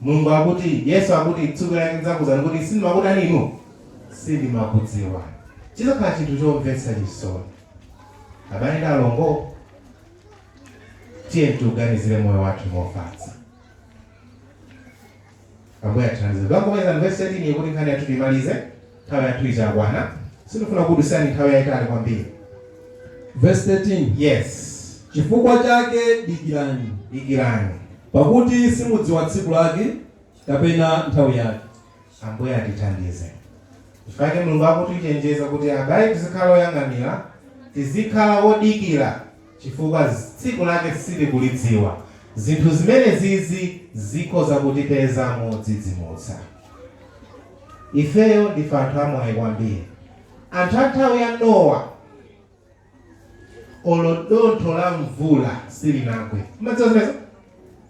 Mulungu akuti Yesu akuti tsiku lake nzakuza kuti sindimakuda ninu sindimakudziwa. Chizakhala chinthu chomvetsa chisoni. Abale ndi alongo tiye tiuganizire moyo wathu mofatsa. Ambuye atithandize. Twakomeza verse 13 yekuti nkhani yathu timalize. Nthawi yathu ichakwana. Sindifuna kudusani nthawi yayitali kwambiri. Verse 13. Yes. Chifukwa chake dikirani. Pakuti simudziwa tsiku lake kapena nthawi yake. Ambuye atithandize. Chifukwa Mulungu akutichenjeza kuti abale tizikhala oyang'anira, tizikhala odikira, chifukwa tsiku lake silikulidziwa. Zinthu zimene zizi zikhoza kutipeza modzidzimutsa. Ifeyo ndife anthu amwayi kwambiri. Anthu a nthawi ya Nowa, olodontho la mvula silinagwe. Madziwa zimenezo?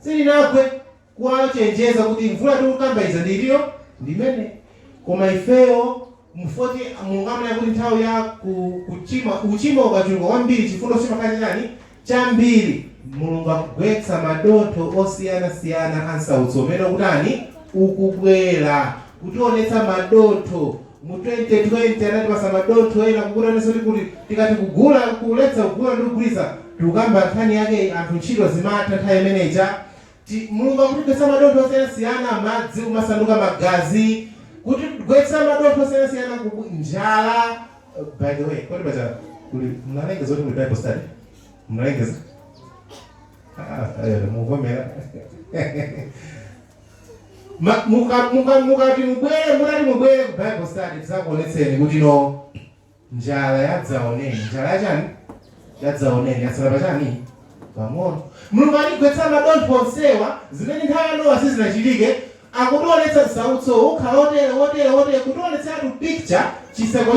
Silinagwe. Kuwachenjeza kuti mvula tikukamba iza ndiliyo ndimene. Koma ifeyo mufoti mungamanya kuti nthawi ya kuchima ukachuluka kwambiri chifundo chimakhala chani? Chambiri. Mulungu akugwetsa madontho osiyana-siyana a Msautso umene ukutani? Ukubwera. Kutionetsa madontho. Mu 2020 anatipasa madontho ena kukutanenso kuti tikati kugula kuletsa kugula ndi kugulitsa tikukamba nkhani yake anthu ntchito zimatha nthawi imeneja. Mulungu akutipesa madontho osiyana-siyana, madzi kumasanduka magazi, kuti gwetsa madontho osiyana-siyana njala. By the way, kodi bacha kuli mnalengeza kuti muli Bible study? Mnalengeza? Muvomera. Mukati mubwere ku Bible study tisakuonetseni kuti no njala yadzaoneni. Njala yachani? Yadzaoneni. Yatsala pachani? Pang'ono. Mulungu aligwetsa madontho onsewa zimene nthawi ya Nowa sizinachitike. Akutionetsa Msautso ukhala wotere kutionetsa atu picture chiseko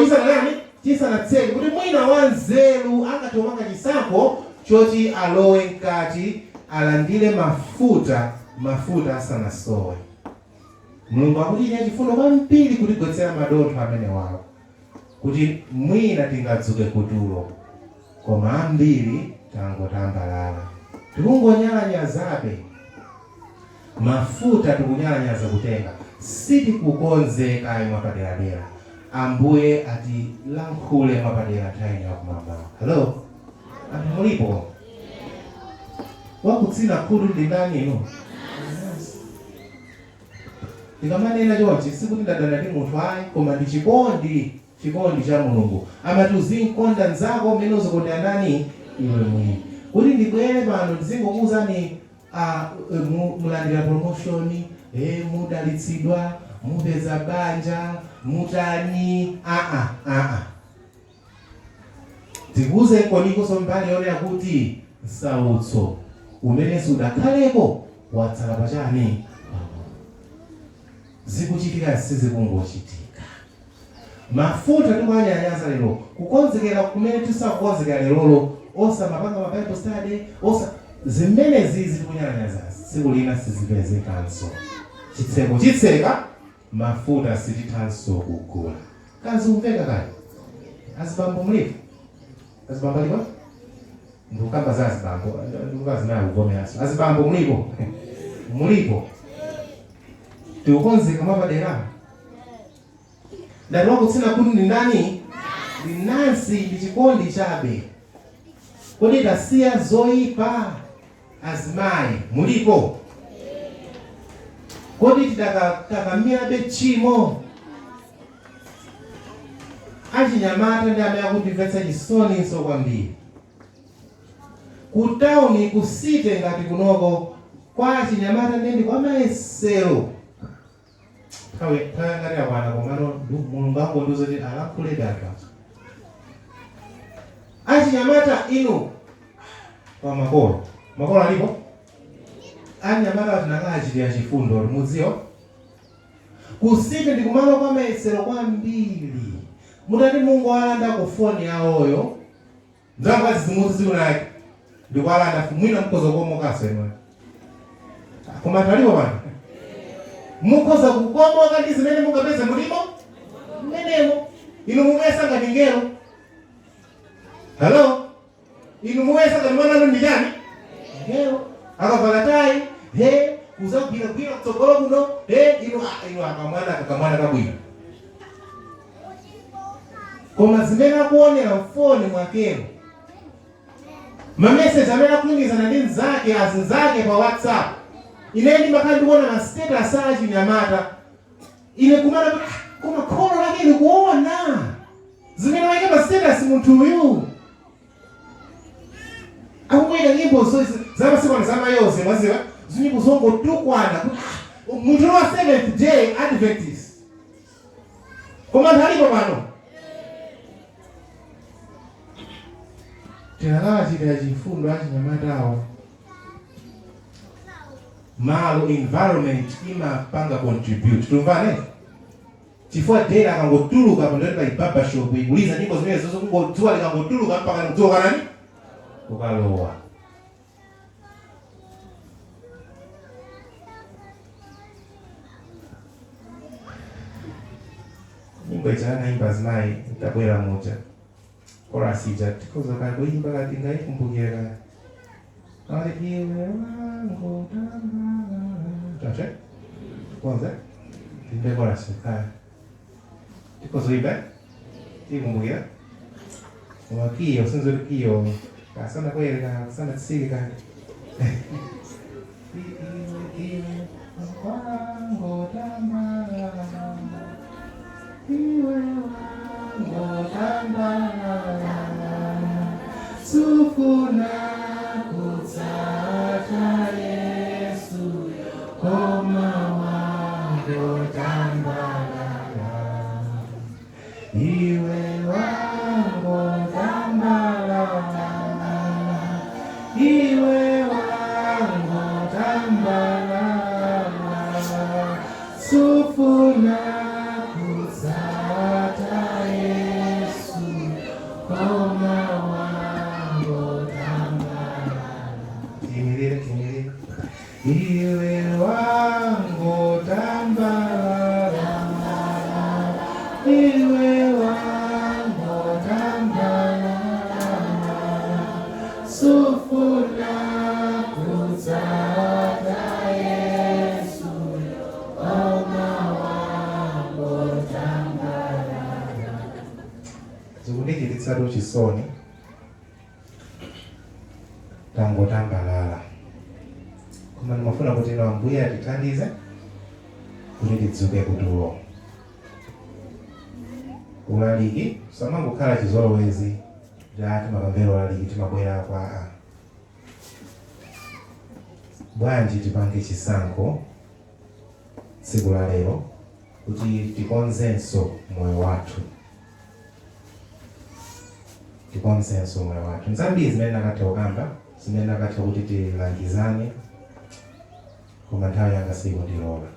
chisanatseke kuti mwina wanzeru angatomanga chisankho choti alowe mkati alandire mafuta asanasowe. Mulungu akutichitira chifundo kwambiri kutigwetsera madontho amene wawo kuti mwina tingadzuke kutulo, koma ambiri tangotambalala. Tikungonyalanyazabe. Mafuta tikunyalanyaza kutenga, sitikukonzeka mwapaderadera. Ambuye atilankhule mwapadera nthawi yakumwamba. Hello? Anthu mulipo? Wakutsina khulu ndi ndani inu? Ndikamanena chonchi sikuti ndadana ndi munthu ayi, koma ndi chikondi cha Mulungu. Amati uzinkonda nzako umene uzikonda ndani? Iwe mwini. Kuti ndibwere pano ndizingokuwuzani mulandira promotion, mudalitsidwa, mupeza banja, mutani, tikuze koniko mbali yone yakuti Msautso umene sudakhalepo watsala pachani? Zikuchitika sizikungochitika. Mafuta tikuwanyalanyaza lero, kukonzekera kumene tisakukonzekera lero, osamapanga ma Bible study, zimene zizi tikunyalanyaza tsiku lina sizipezekanso. Chitseka mafuta sitithanso kugula. Kazi umveka kale. Azibambo mulipo? Azibambo lipo? Ndukamba za azibambo, ndukazi nayo uvomeraso. Azibambo mulipo? Mulipo? Tikukonzeka mwapadera. Ndati wakutsina kuti ndi ndani? Ndi Nansi, ndi chikondi chabe. Kodi tasiya zoyipa? Azimayi mulipo? Kodi titakamirabe tchimo? Achinyamata ndi amene akutimvetsa chisoninso kwambiri. Kutauni kusite ngati kunoko kwa achinyamata ndi kwa mayesero. Kawe ngati akwana komano Mulungu angondiuza kuti alakhule data. Achinyamata inu kwa makolo alipo? Anyamata atinakachitira chifundo mudziwo. Kusite ndi kumalo kwa mayesero kwambiri. Mutati Mulungu alanda ku foni yawoyo. Ndanga zimuzi zikunake. Ndikwalanda mwina mkozo komokaso eno. Koma talipo bana. Mukoza kukomoka ndi zimene mungapeze mulimo? Mmenemo. Inu mumwesa ngati ngelo. Hello? Inu mumwesa ngati mwana ndi ndani? Ngelo. Akavala tai, kuzagwira kutsogolo kuno, inu akamwana kabwino. Koma zimene akuonera mfoni mwakero. Mamessage amene akulumikizana ndi mnzake azinzake pa WhatsApp. ine ndimakhala ndikuona ma status a chinyamata ine kumana koma kholo lake likuona zimene wake pa status munthu uyu akukwera nyimbo zamasiko zamayose mwaziwa zinyimbo zongotukwana munthu wa Seventh Day Adventist koma ntalipo pano tinalawa chita chifundo achinyamatawo malo environment imapanga contribute tumvane chifukwa dera akangotuluka pandoti pa ibaba shop ikuliza nyimbo zimene zozo kungodzuwa likangotuluka mpaka nkutoka nani ukalowa nyimbo ichana imba zinayi itabwera moja chorus ija tikoza kakuimba kati ngaikumbukira kale iwe wangu tache kwanza imbe chorus kaya tikoza imba tikumbukira wakio sinzo kio kasana kwera sana tsika iwe wangu tamara iwe wangu tamara sufuna kutsata Yesu koma wangu tamara iwe wangu tamara iwe wangu tamara sufuna kutsata Yesu koma wangu tamara imirire iwe wangu tamara iwe wangu tamara sufuna kutsata Yesu koma wangu tamara zikundikilitsatu chisoni tangotambalala koma ndimafuna kuti ino Ambuye atithandize kuti tidzuke kutulo ulaliki samangokhala chizolowezi jati makamvera ulaliki timabwera kwa bwanji tipange chisankho tsiku la lero kuti tikonzenso moyo wathu nzambiri zimene nakatha kukamba zimene nakatha kuti tilangizane koma nthawi yanga sikundilola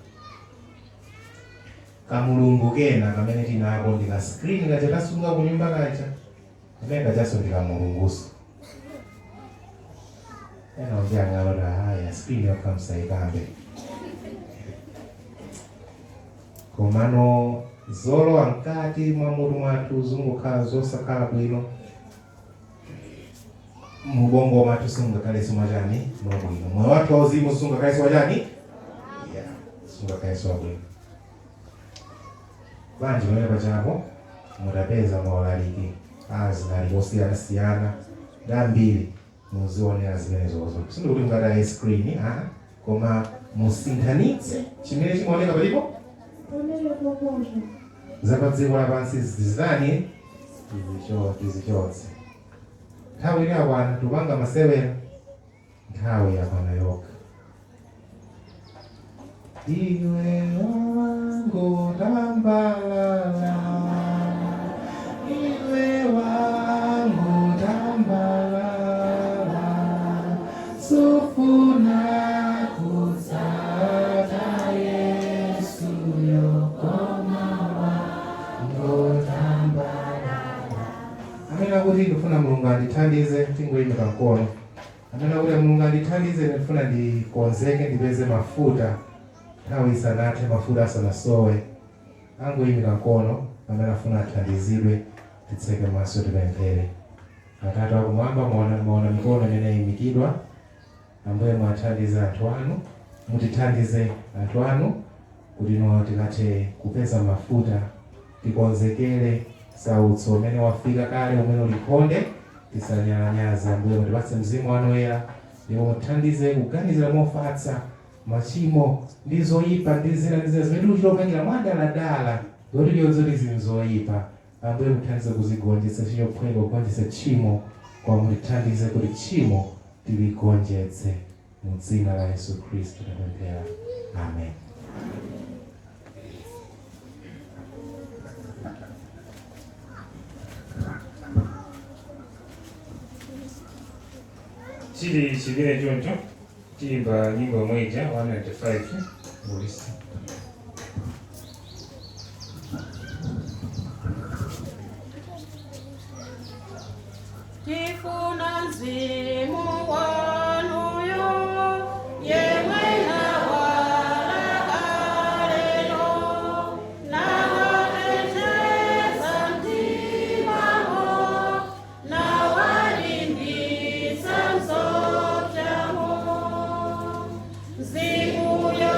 kamulungu kena kamene tinako ndika screen kacha tasunga kunyumba kacha kamene kachaso ndikamulunguso ena ujiang'alota haya screen yokamsaikambe komano zolowa mkati mwa mutu mwathu zingokhala zosakhala bwino mubongo mwathu sungakhale simwachani mwabwino moyo wathu wauzimu sungakhale simwachani sungakhale simwabwino banji pamene pachapo mutapeza maulaliki azinali osiyana-siyana ndambiri muzionera zimenezozo sindikuti mukataye screen koma musinthanitse chimene chimaoneka palipo zapadziko lapansi zizitani tizichotse nthawi ili yakwana tupanga masewera nthawi yakwana yoka iwe wangu tambalala iwe wangu tambalala sufuna kutsata Yesu yokoma wangu tambalala amene akuti ndifuna Mulungu andithandize tingoyimika mkono amene akuti Mulungu andithandize ndifuna ndikonzeke ndipeze mafuta nthawi isanathe mafuta asanasowe angoyimika mkono amene afuna athandizidwe titseke maso tipemphere. Atate akumwamba muona mikono imene imikidwa Ambuye mwathandize anthu anu mutithandize anthu anu kuti no tikathe kupeza mafuta tikonzekere Msautso umene wafika kale umene ulikonde tisanyalanyaze Ambuye mutipatse mzimu wanu woyera ndipo muthandize kuganizira mofatsa machimo ndi zoyipa ndi zina zimene uchilokanyira mwadaladala zoti liyonzoti zinthu zoyipa. Ambuye muthandize kuzigonjetsa chichophweko kugonjetsa tchimo kwa mutithandize kuti tchimo tiligonjetse mu dzina la Yesu Khristu tapemphera. Amen. Chili chivile choncho chimba nyimbo moja 195 mulisi. Tifuna mzimu wanuyo yewe na walakalelo na wateteza mtimamo na walimbisa msopyamo mzimuyo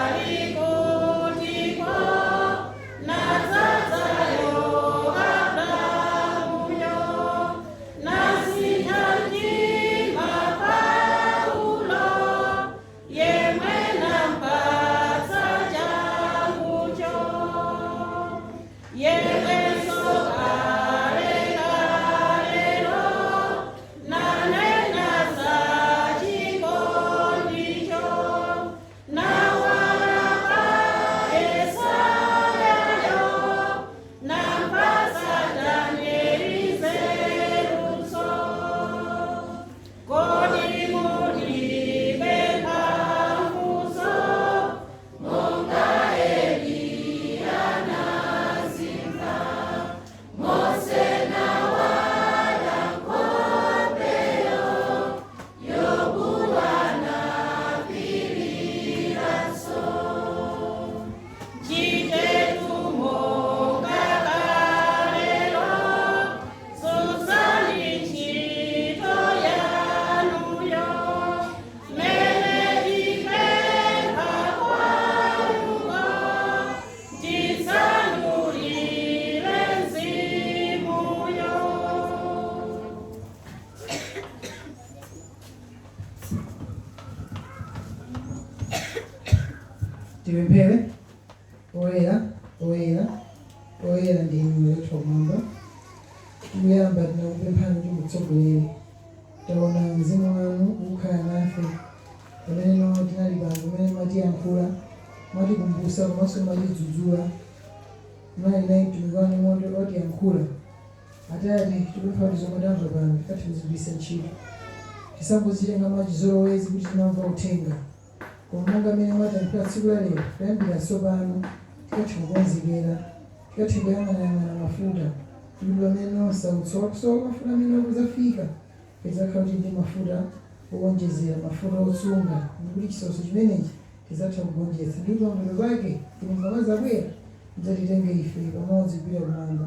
alikutikwa na zazayo Abrahamuyo Tipemphere. Oyera ndinu twamwamba. Tikuyamba tinakupemphani kuti mutsogolere. Taona mzimu wanu ukukhala nafe. Pamene tinali pano pamene matiyankhula, matikumbutsa komanso matidzudzula. Mnali naye mtumiki wanu moti otiyankhula. Atate tikupempha kuti zomwe tamva pano tikatizigwiritse ntchito. Tisangozitenga mwachizolowezi kuti timamva uthenga. Koma monga amene matiyankhula tsiku la lero, kuyambira tsopano tikathe kukonzekera, tikathe kuyang'anayang'ana mafuta. Kuti pamene Msautso wakusowa mafuta amene akuzafika, tizakhala kuti ndi mafuta owonjezera, mafuta otsunga, ndikuti chisonso chimenechi tizatha kugonjetsa. Ndipo pambuyo pake timamva zabwera tidzatitenge ife pamodzi kupita kumwamba.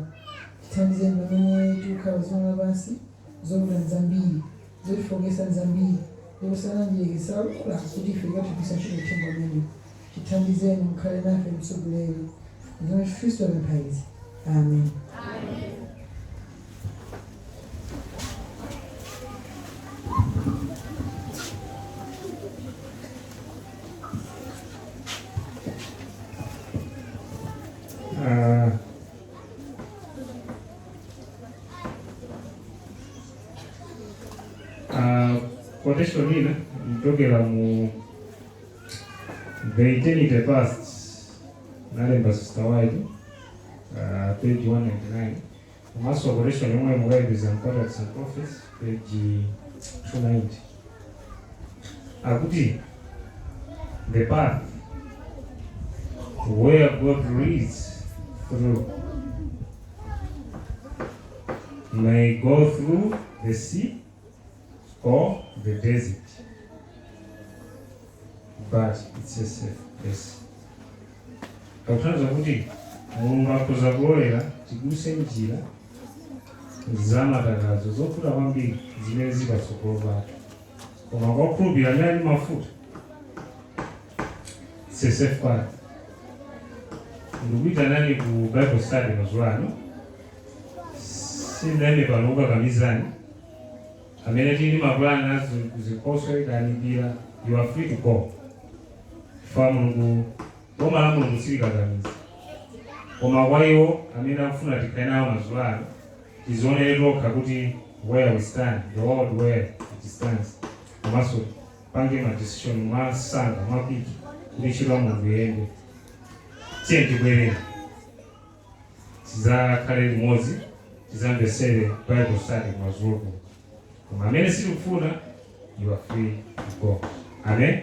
Tithandizeni pamene tikukhala zona pansi, zovuta nzambiri, zotifokesa nzambiri, zokusananjirikisa alula kuti ife tikatipisa ntchito uthenga umene. Tithandizeni mukhale nafe mtsogoleri. Ndiye Khristu amapaizi. Amen. Quotation hili mtokera mu The Eternity Past nalemba Sister Wide page 199. Maso quotation yomwe mu Bibles and Covenants and Prophets page 290. Akuti the path where God leads through may go through the sea or the desert, but it's a safe place. Kakutanza kuti Mulungu akhoza kulolera tiguse njira zamatakazo zokula kwambiri zimene zipatsogolo pathu, koma kwakhulupirira amene ali mafuta it's a safe path. Ndikuita nani ku Bible study mazuwa ano, sindayime pano kukakamizani amene tili mapulani nazo kuzikhoso ikanipira, you are free to go. fa Mulungu wamala Mulungu silikakamiza koma waiwo amene akufuna tikhale nawo mazulano tizionere tokha kuti where we stand, the world where it stands, komanso pange ma decision masanga mapiki kuti ntchito ya Mulungu iyende. Tiye tibwerere tizakhale limodzi tizamvesere Bible study mazulu koma amene sitikufuna you are free to go. Amen.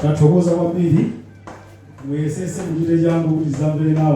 Tathokoza kwambiri mwesese mujire jangu kuti zambere nawo